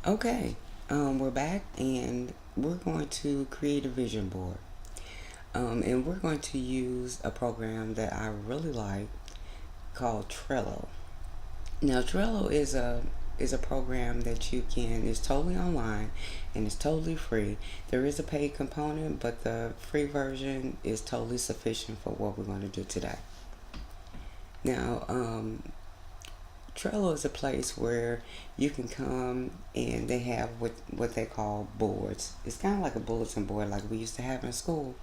Okay, we're back and we're going to create a vision board. And we're going to use a program that I really like called Trello. Now, Trello is a program that you can is totally online and it's totally free. There is a paid component, but the free version is totally sufficient for what we're going to do today. Now, Trello is a place where you can come and they have what they call boards. It's kind of like a bulletin board like we used to have in school.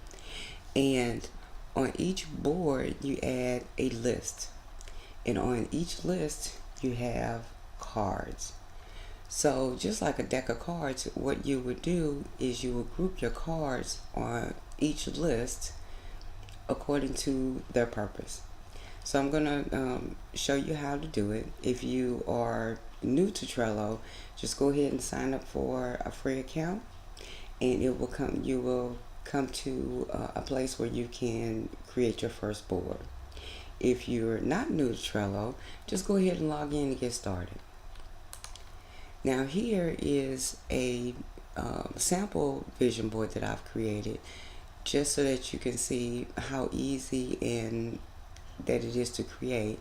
And on each board, you add a list. And on each list, you have cards. So just like a deck of cards, what you would do is you would group your cards on each list according to their purpose. So I'm gonna show you how to do it. If you are new to Trello, just go ahead and sign up for a free account, and it will come. You will come to a place where you can create your first board. If you're not new to Trello, just go ahead and log in and get started. Now here is a sample vision board that I've created, just so that you can see how easy and that it is to create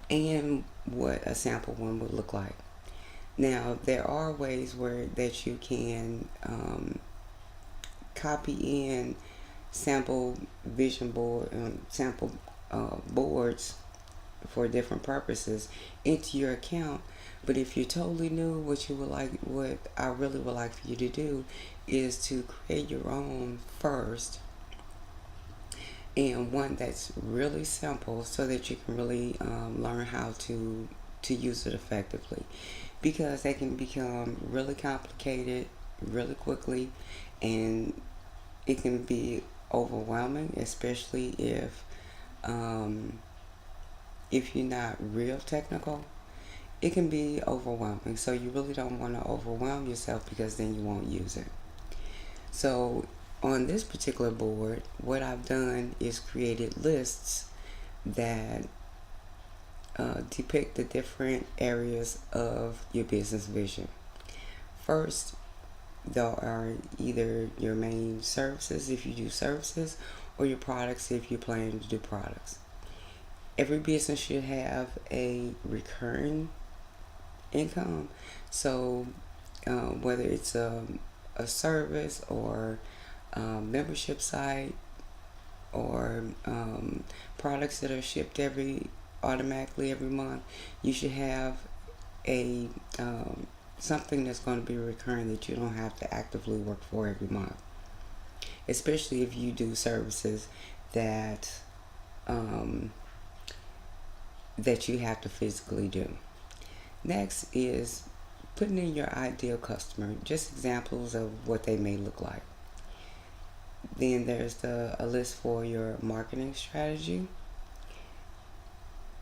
and what a sample one would look like. Now there are ways where that you can copy in sample vision board sample boards for different purposes into your account. But if you're totally new, what I really would like for you to do is to create your own first, and one that's really simple so that you can really learn how to use it effectively, because they can become really complicated really quickly, and it can be overwhelming, especially if you're not real technical. It can be overwhelming, so you really don't want to overwhelm yourself, because then you won't use it. So on this particular board, what I've done is created lists that depict the different areas of your business vision. First, there are either your main services if you do services, or your products if you plan to do products. Every business should have a recurring income. So whether it's a service or membership site, or products that are shipped automatically every month, you should have a something that's going to be recurring that you don't have to actively work for every month. Especially if you do services that that you have to physically do. Next is putting in your ideal customer, just examples of what they may look like. Then there's a list for your marketing strategy,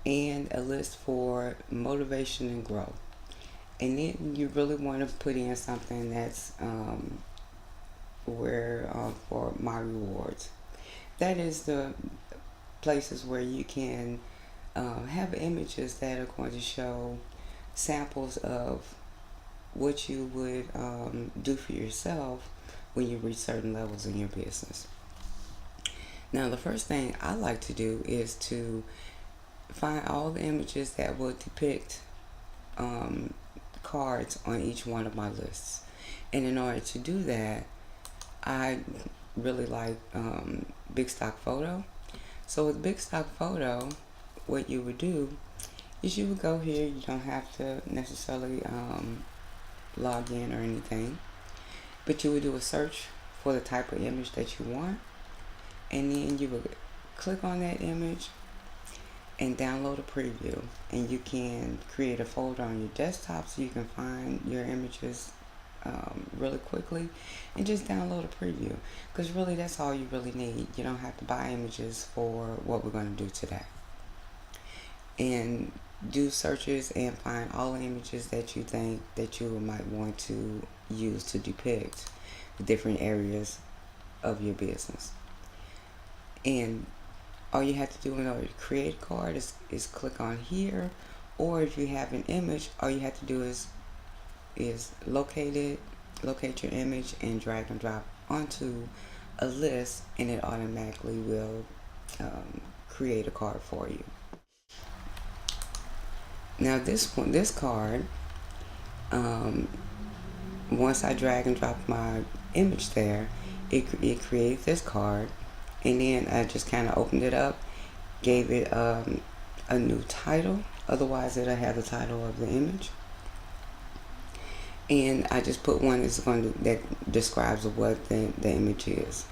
and a list for motivation and growth. And then you really want to put in something that's where for my rewards. That is the places where you can have images that are going to show samples of what you would do for yourself when you reach certain levels in your business. Now, the first thing I like to do is to find all the images that will depict cards on each one of my lists. And in order to do that, I really like Big Stock Photo. So with Big Stock Photo, what you would do is you would go here. You don't have to necessarily log in or anything, but you would do a search for the type of image that you want, and then you would click on that image and download a preview, and you can create a folder on your desktop so you can find your images really quickly, and just download a preview, because really that's all you really need. You don't have to buy images for what we're going to do today. And do searches and find all the images that you think that you might want to use to depict the different areas of your business. And all you have to do in order to create a card is click on here, or if you have an image, all you have to do is is locate your image and drag and drop onto a list, and it automatically will create a card for you. Now this card, once I drag and drop my image there, it created this card, and then I just kind of opened it up, gave it a new title. Otherwise, it'll have the title of the image, and I just put one that describes what the image is.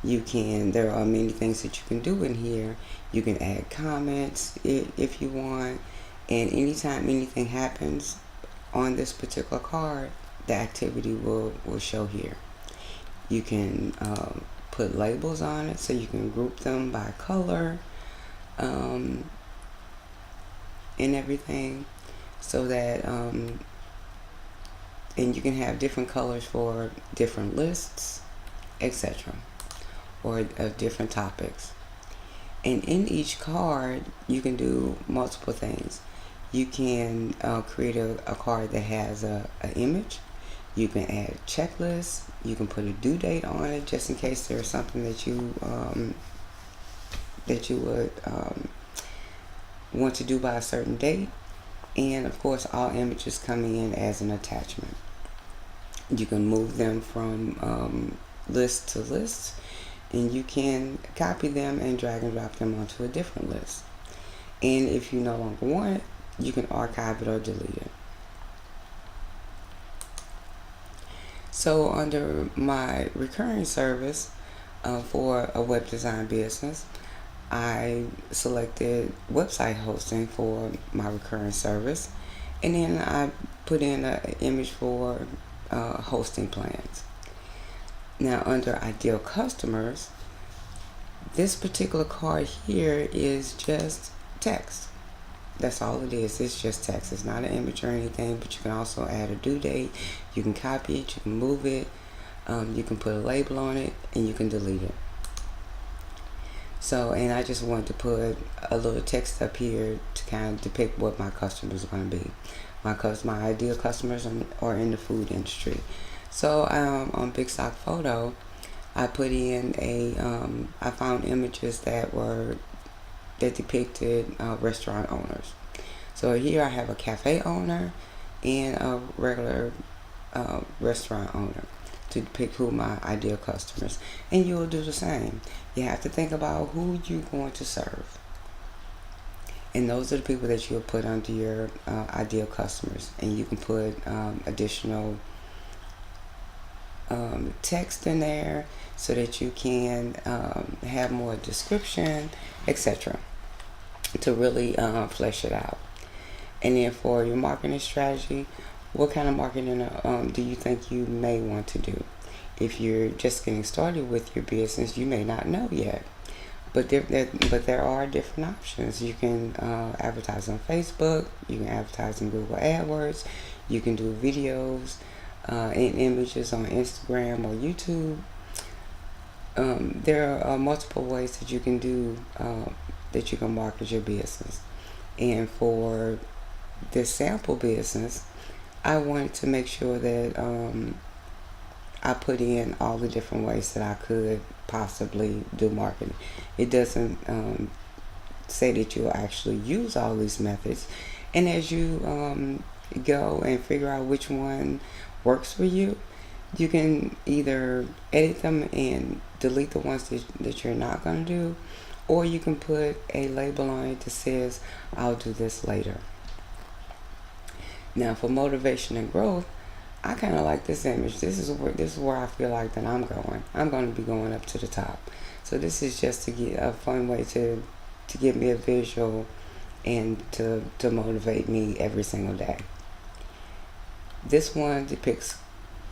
There are many things that you can do in here. You can add comments if you want, and anytime anything happens on this particular card, the activity will show here. You can put labels on it, so you can group them by color and everything, so that and you can have different colors for different lists, etc., or different topics. And in each card, you can do multiple things. You can create a card that has an image. You can add checklists. You can put a due date on it, just in case there's something that you would want to do by a certain date. And of course, all images come in as an attachment. You can move them from list to list, and you can copy them and drag and drop them onto a different list. And if you no longer want it, you can archive it or delete it. So under my recurring service for a web design business, I selected website hosting for my recurring service, and then I put in an image for hosting plans. Now under ideal customers, this particular card here is just text. That's all it is. It's just text. It's not an image or anything, but you can also add a due date. You can copy it, you can move it, you can put a label on it, and you can delete it. So, and I just wanted to put a little text up here to kind of depict what my customers are going to be. My ideal customers are in the food industry. So on Big Stock Photo, I put in I found images that depicted restaurant owners. So here I have a cafe owner and a regular restaurant owner to depict who my ideal customers. And you'll do the same. You have to think about who you're going to serve. And those are the people that you'll put under your ideal customers. And you can put additional text in there so that you can have more description, etc., to really flesh it out. And then for your marketing strategy, what kind of marketing do you think you may want to do? If you're just getting started with your business, you may not know yet. But there are different options. You can advertise on Facebook. You can advertise in Google AdWords. You can do videos and images on Instagram or YouTube. There are multiple ways that you can do that you can market your business. And for this sample business, I wanted to make sure that I put in all the different ways that I could possibly do marketing. It doesn't say that you'll actually use all these methods. And as you go and figure out which one works for you, you can either edit them and delete the ones that you're not going to do, or you can put a label on it that says, I'll do this later. Now for motivation and growth, I kind of like this image. This is where I feel like that I'm going. I'm going to be going up to the top. So this is just to get a fun way to give me a visual and to motivate me every single day. This one depicts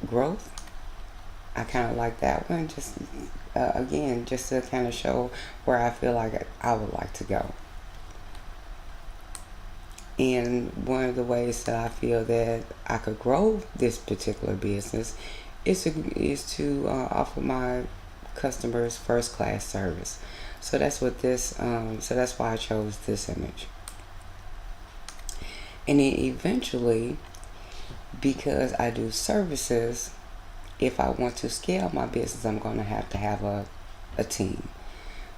growth. I kind of like that one. Just again, just to kind of show where I feel like I would like to go. And one of the ways that I feel that I could grow this particular business is to offer my customers first class service. So that's what this. So that's why I chose this image. And then eventually, because I do services, if I want to scale my business, I'm going to have a team.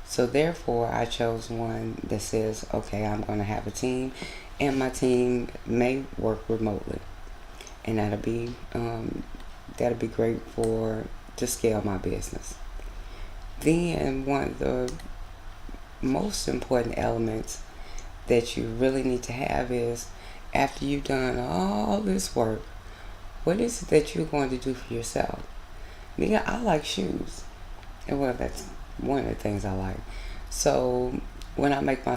So therefore, I chose one that says, okay, I'm going to have a team, and my team may work remotely, and that'll be great to scale my business. Then one of the most important elements that you really need to have is, after you've done all this work, what is it that you're going to do for yourself? Me, I like shoes, and well, that's one of the things I like. So when I make my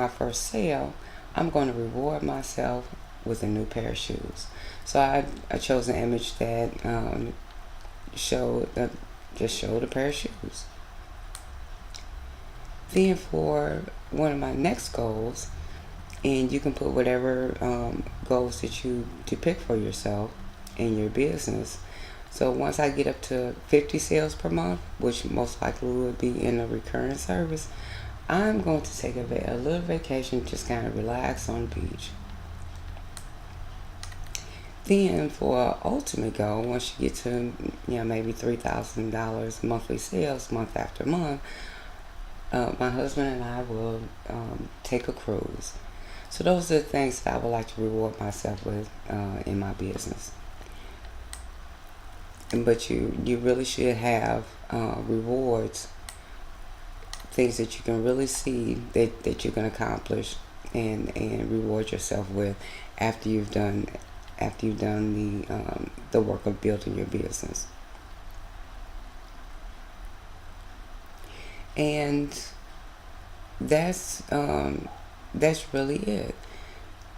first sale, I'm going to reward myself with a new pair of shoes. So I chose an image that just showed a pair of shoes. Then for one of my next goals, and you can put whatever goals that you depict for yourself in your business. So once I get up to 50 sales per month, which most likely would be in a recurring service, I'm going to take a little vacation, just kind of relax on the beach. Then for an ultimate goal, once you get to maybe $3,000 monthly sales month after month, my husband and I will take a cruise. So those are the things that I would like to reward myself with in my business. But you really should have rewards, things that you can really see that you can accomplish and reward yourself with after you've done the work of building your business. And that's really it.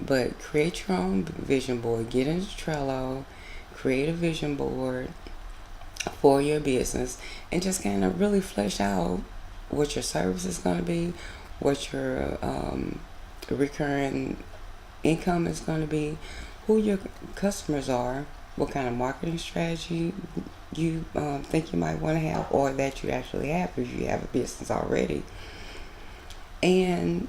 But create your own vision board. Get into Trello, create a vision board for your business, and just kind of really flesh out what your service is going to be, what your recurring income is going to be, who your customers are, what kind of marketing strategy you think you might want to have, or that you actually have if you have a business already. And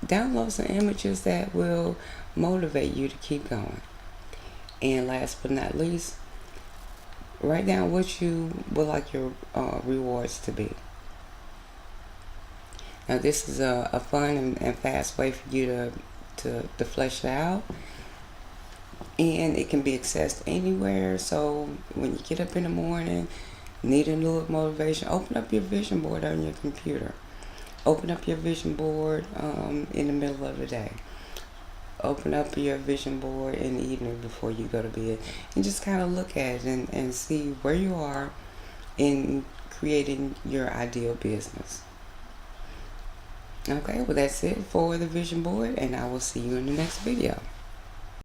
download some images that will motivate you to keep going. And last but not least, write down what you would like your rewards to be. Now this is a fun and fast way for you to flesh it out. And it can be accessed anywhere. So when you get up in the morning, need a little motivation, open up your vision board on your computer. Open up your vision board in the middle of the day. Open up your vision board in the evening before you go to bed. And just kind of look at it and see where you are in creating your ideal business. Okay, well that's it for the vision board, and I will see you in the next video.